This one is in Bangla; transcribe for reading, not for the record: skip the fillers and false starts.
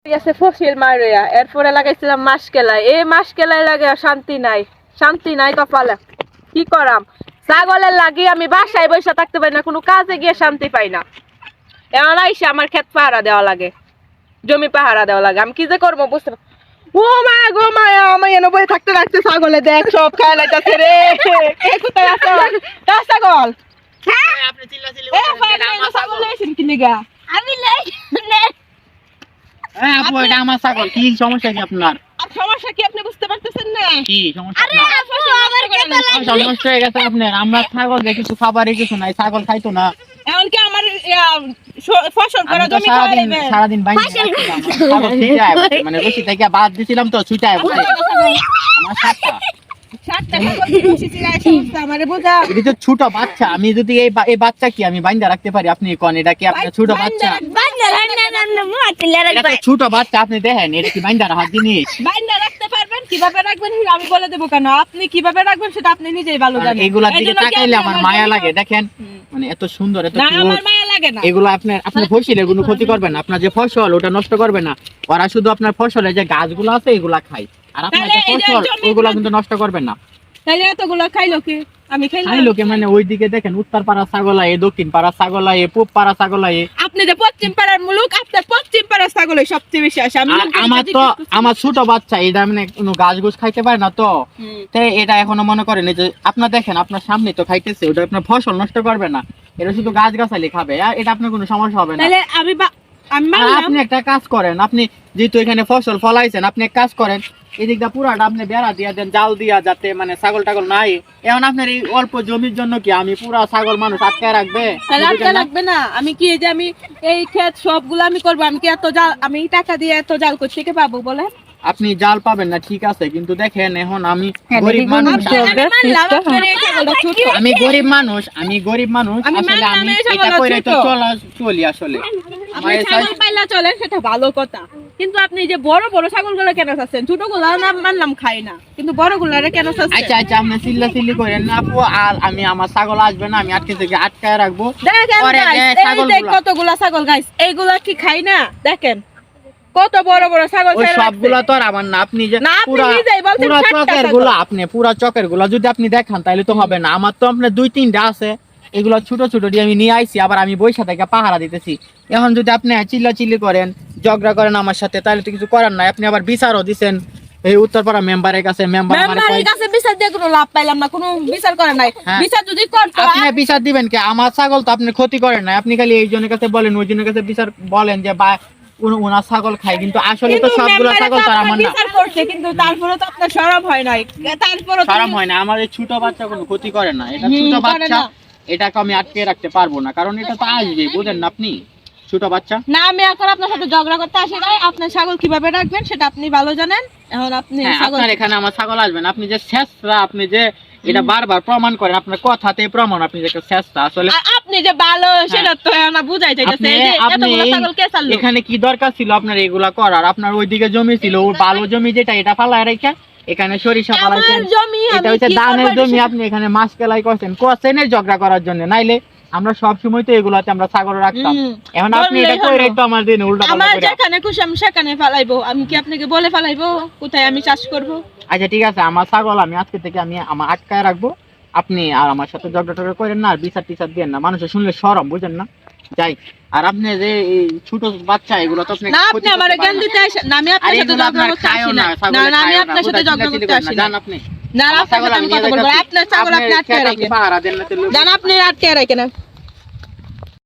গেছে ফসিল মারিয়া, এরপরে লাগাইছিলাম মাসকেলাই। এই মাসকেলাই লাগে শান্তি নাই, শান্তি নাই কপালে। কি করাম, ছাগলের লাগি আমি বাসায় বসে থাকতে পারি না, কোনো কাজে গিয়ে শান্তি পাই না। এমন আইসে আমার ক্ষেত পাহারা দেওয়া লাগে, জমি পাহারা দেওয়া লাগে, আমি কি যে করবো বুঝতে পারি। ও মা গো মায়া, আমার এনে বসে থাকতে লাগছে, ছাগলে দেখ সব খায় লাইতাছে রে। কে কোথায় আছো? কার ছাগল? আপনি চিল্লাচিল্লি করতেছেন, আমার ছাগল। কি লিগা? আমি লাই হ্যাঁ আপু, এটা আমার ছাগল। কি সমস্যা কি আপনার? আর সমস্যা কি আপনি বুঝতে পারতেছেন না? কি সমস্যা? আরে আপু আমার কেন ফসল নষ্ট হয়ে গেছে আপনার। আমরা ছাগল দেখে কিছু খাবারই কিছু নাই, ছাগল খাইতো না। এমনকি আমার ফসল করা আমি তো জমি খাওয়া লাগবে। সারাদিন বাইরে ছাগল ছিটায়, মানে রশি থেকে বাদ দিছিলাম তো ছুটায় বসে। আমার সাতটা সাতটা ছাগল রশি চিরায় সমস্যা আমারে বোঝা। এটা তো ছোট বাচ্চা। আমি যদি এই বাচ্চা কি আমি বাইন্দা রাখতে পারি? আপনি কোন এটা কি আপনার ছোট বাচ্চা? বাজার না মাটিলে এটা তো ছোট বাচ্চা, আপনি দেখেন এটা কি বাইন্দা রাখার জিনিস? বাইন্দা রাখতে পারবেন, কিভাবে রাখবেন সেটা আমি বলে দেবো কেন? আপনি কিভাবে রাখবেন সেটা আপনি নিজেই ভালো আর জানেন। এগুলার দিকে এইজন্য কি তাকাইলে আপনি আমার আমার মায়া জন্য- লাগে। দেখেন মানে এত সুন্দর, এত না আমার cute। মায়া লাগে না। এগুলো আপনার ফসলের কোনো ক্ষতি করবে না, আপনার যে ফসল ওটা নষ্ট করবে না। ওরা শুধু আপনার ফসলের যে গাছগুলো আছে এগুলা খায়, আর আপনার যে তাহলে এই যে ফসল জমিগুলো- ওগুলা কিন্তু নষ্ট করবে না। তাহলে এতগুলো খাইলো কি? আমি খাইলাম। খাই লোকে মানে ওইদিকে দেখেন উত্তর পাড়া ছাগলায়, দক্ষিণ পাড়া ছাগলায়, পূব পাড়া ছাগলায়। আপনি যে পশ্চিম পাড়ার মুলুক, আপনার পশ্চিম পাড়ার ছাগলে সবচেয়ে বেশি আসে। আমি আর লোকজনকে আমার তো জিজ্ঞেস করছি। আমার ছোট বাচ্চা এটা মানে কোনো গাছ গুছ খাইতে পারে না তো। তাই এটা এখনো মনে করেন এই যে আপনার দেখেন আপনার সামনে তো খাইতেছে, ওটা আপনার ফসল নষ্ট করবে না, এটা শুধু গাছ গাছালি খাবে। আর এটা আপনার কোনো সমস্যা হবে না। তাহলে আমি আর মানলাম। আপনি একটা কাজ করেন, আপনি যেহেতু এখানে ফসল ফলাইছেন, আপনি এক কাজ করেন, এদিকটা পুরাটা আপনি বেড়া দিয়া দেন, জাল দিয়া, যাতে মানে ছাগল টাগল নাই। এখন আপনার এই অল্প জমির জন্য কি আমি পুরা ছাগল মানুষ আটকায় রাখবে? তাহলে আটকে লাগবে না। আমি কি এই যে আমি এই ক্ষেত সবগুলো আমি করবো, আমি কি এত জাল, আমি টাকা দিয়ে এত জাল করছি থেকে পাবো বলে? আপনি জাল পাবেন না ঠিক আছে, কিন্তু দেখেন এখন আমি গরিব মানুষ, আমি মানলাম আপনার এই ছাগলটা ছোট। আমি গরিব মানুষ আমি আসলে মানলাম আমি এই ছাগলটা এটা কইরাই তো ছোট। চলি আসলে। আপনি ছাগল পাইলা চলেন সেটা ভালো কথা, কিন্তু আপনি যে বড় বড় ছাগলগুলো কেন চাচ্ছেন? ছোটগুলো না মানলাম খাই না, কিন্তু বড়গুলো কেন চাচ্ছেন? আচ্ছা আচ্ছা, আপনি চিল্লাচিল্লি করেন না আপু। আর আমি আমার ছাগল আসবে না, আমি আটকে থেকে আটকায় রাখবো। দেখেন পরে guys, যে এই ছাগলগুলা- যে কতগুলা ছাগল গাইস, এইগুলা কি খাই না? দেখেন কত বড় বড় ছাগল ওই ছেড়ে সবগুলা রাখছে। তো আর আমার না। আপনি যে না, আপনি পুরা নিজেই বলছেন পুরা 60টা চকের ছাগল। গুলা, আপনি পুরা চকের গুলা যদি আপনি দেখান তাহলে তো হবে না। আমার তো আপনার 2-3টা আছে, এগুলো ছোট ছোট দিয়ে আমি নিয়ে আইছি, আবার আমি বইসা থেকে পাহারা দিতেছি। এখন যদি আপনি চিল্লাচিল্লি করেন, ঝগড়া করেন আমার সাথে, তাহলে তো কিছু করার নাই। আপনি আবার বিচারও দিছেন এই উত্তরপাড়া মেম্বারের কাছে। মেম্বার আমার মেম্বারের কাছে বিচার দিয়ে কোনো লাভ পাইলাম না, কোনো বিচার করে নাই। হ্যাঁ। বিচার যদি করতো আপনি বিচার দিবেন কি? আমার ছাগল তো আপনি ক্ষতি করেন না, আপনি খালি এইজনের কাছে বলেন, ওইজনের কাছে বিচার বলেন যে বা ওনার ছাগল খায়, কিন্তু আসলে তো কিন্তু সবগুলো মেম্বারে ছাগল তো তো আর আপনার আমার না। বিচার করছে, কিন্তু তারপরে তো আপনার শরম হয় নাই। তারপরে তো- খারাপ হয় না, আমাদের ছোট বাচ্চা কোনো ক্ষতি করে না। এটা ছোট করে বাচ্চা, না। এটাকে আমি আটকে রাখতে পারবো না, কারণ এটা তো আসবে, বুঝেন না আপনি? ছোট বাচ্চা। না, আমি এখন আপনার সাথে ঝগড়া করতে আসি নাই। আপনার ছাগল কিভাবে রাখবেন সেটা আপনি ভালো জানেন। এখন আপনি হ্যাঁ, ছাগল আপনার এখানে আমার ছাগল আসবেন। আপনি যে শেষরা, আপনি যে এটা বারবার প্রমাণ করেন, আপনার কথাতে প্রমাণ, আপনি যে একটা শেষরা আসলে। আর আপনি যে ভালো সেটা তো না বুঝাই যাইতেছে। আপনি এই যে আপনি এতগুলো ছাগল কে চাললো? এখানে কি দরকার ছিল আপনার এগুলা করার? আপনার ওইদিকে জমি ছিল, ও ভালো জমি যেটা, এটা ফালায় রেখে এখানে সরিষা ফালাইছেন। আমার জমি, এটা আমি হচ্ছে কি দানের করবো জমি, এটা? আপনি এখানে মাছ কেলাই করছেন কোসেনের ঝগড়া করার জন্য। নাইলে আমরা সব সময় তো এগুলাতে আমরা ছাগল রাখতাম। এখন আপনি এটা বললেই কইরে হলো। তো আমার দিন উল্টা আমার পাল্টা করে। যেখানে খুশি আমি সেখানে ফেলাইবো। আমি কি আপনাকে বলে ফেলাইবো কোথায় আমি চাষ করব? আচ্ছা ঠিক আছে, আমার ছাগল আমি আজকে থেকে আমি আমার আটকায় রাখবো। আপনি আর আমার সাথে ঝগড়া টগড়া করেন না, আর বিচার টিচার দিয়েন না, মানুষের শুনলে শরম, বুঝেন না? যাই। আর আপনি যে এই ছোট বাচ্চা, এগুলো তো আপনি না, ক্ষতি আপনি করতে আমার পারেন জ্ঞান না। দিতে আসেন না, আমি আর আপনার সাথে এগুলো ঝগড়া আপনার করতে খায়ও আসি না, না। ছাগলে না, না, আমি খায়ও না, আপনার সাথে বুঝা ঝগড়া চিল্লাচিল্লি করতে করেন আসি না। না। যান আপনি। না, আমার আপনার ছাগল সাথে আমি আমি নিয়ে কথা বলবো না। যাইতাছি। আপনার ছাগল আপনি আটকে ক্ষেত রাখেন। পাহারা দেন না তো লোক- জান আপনি আটকে রাখেন।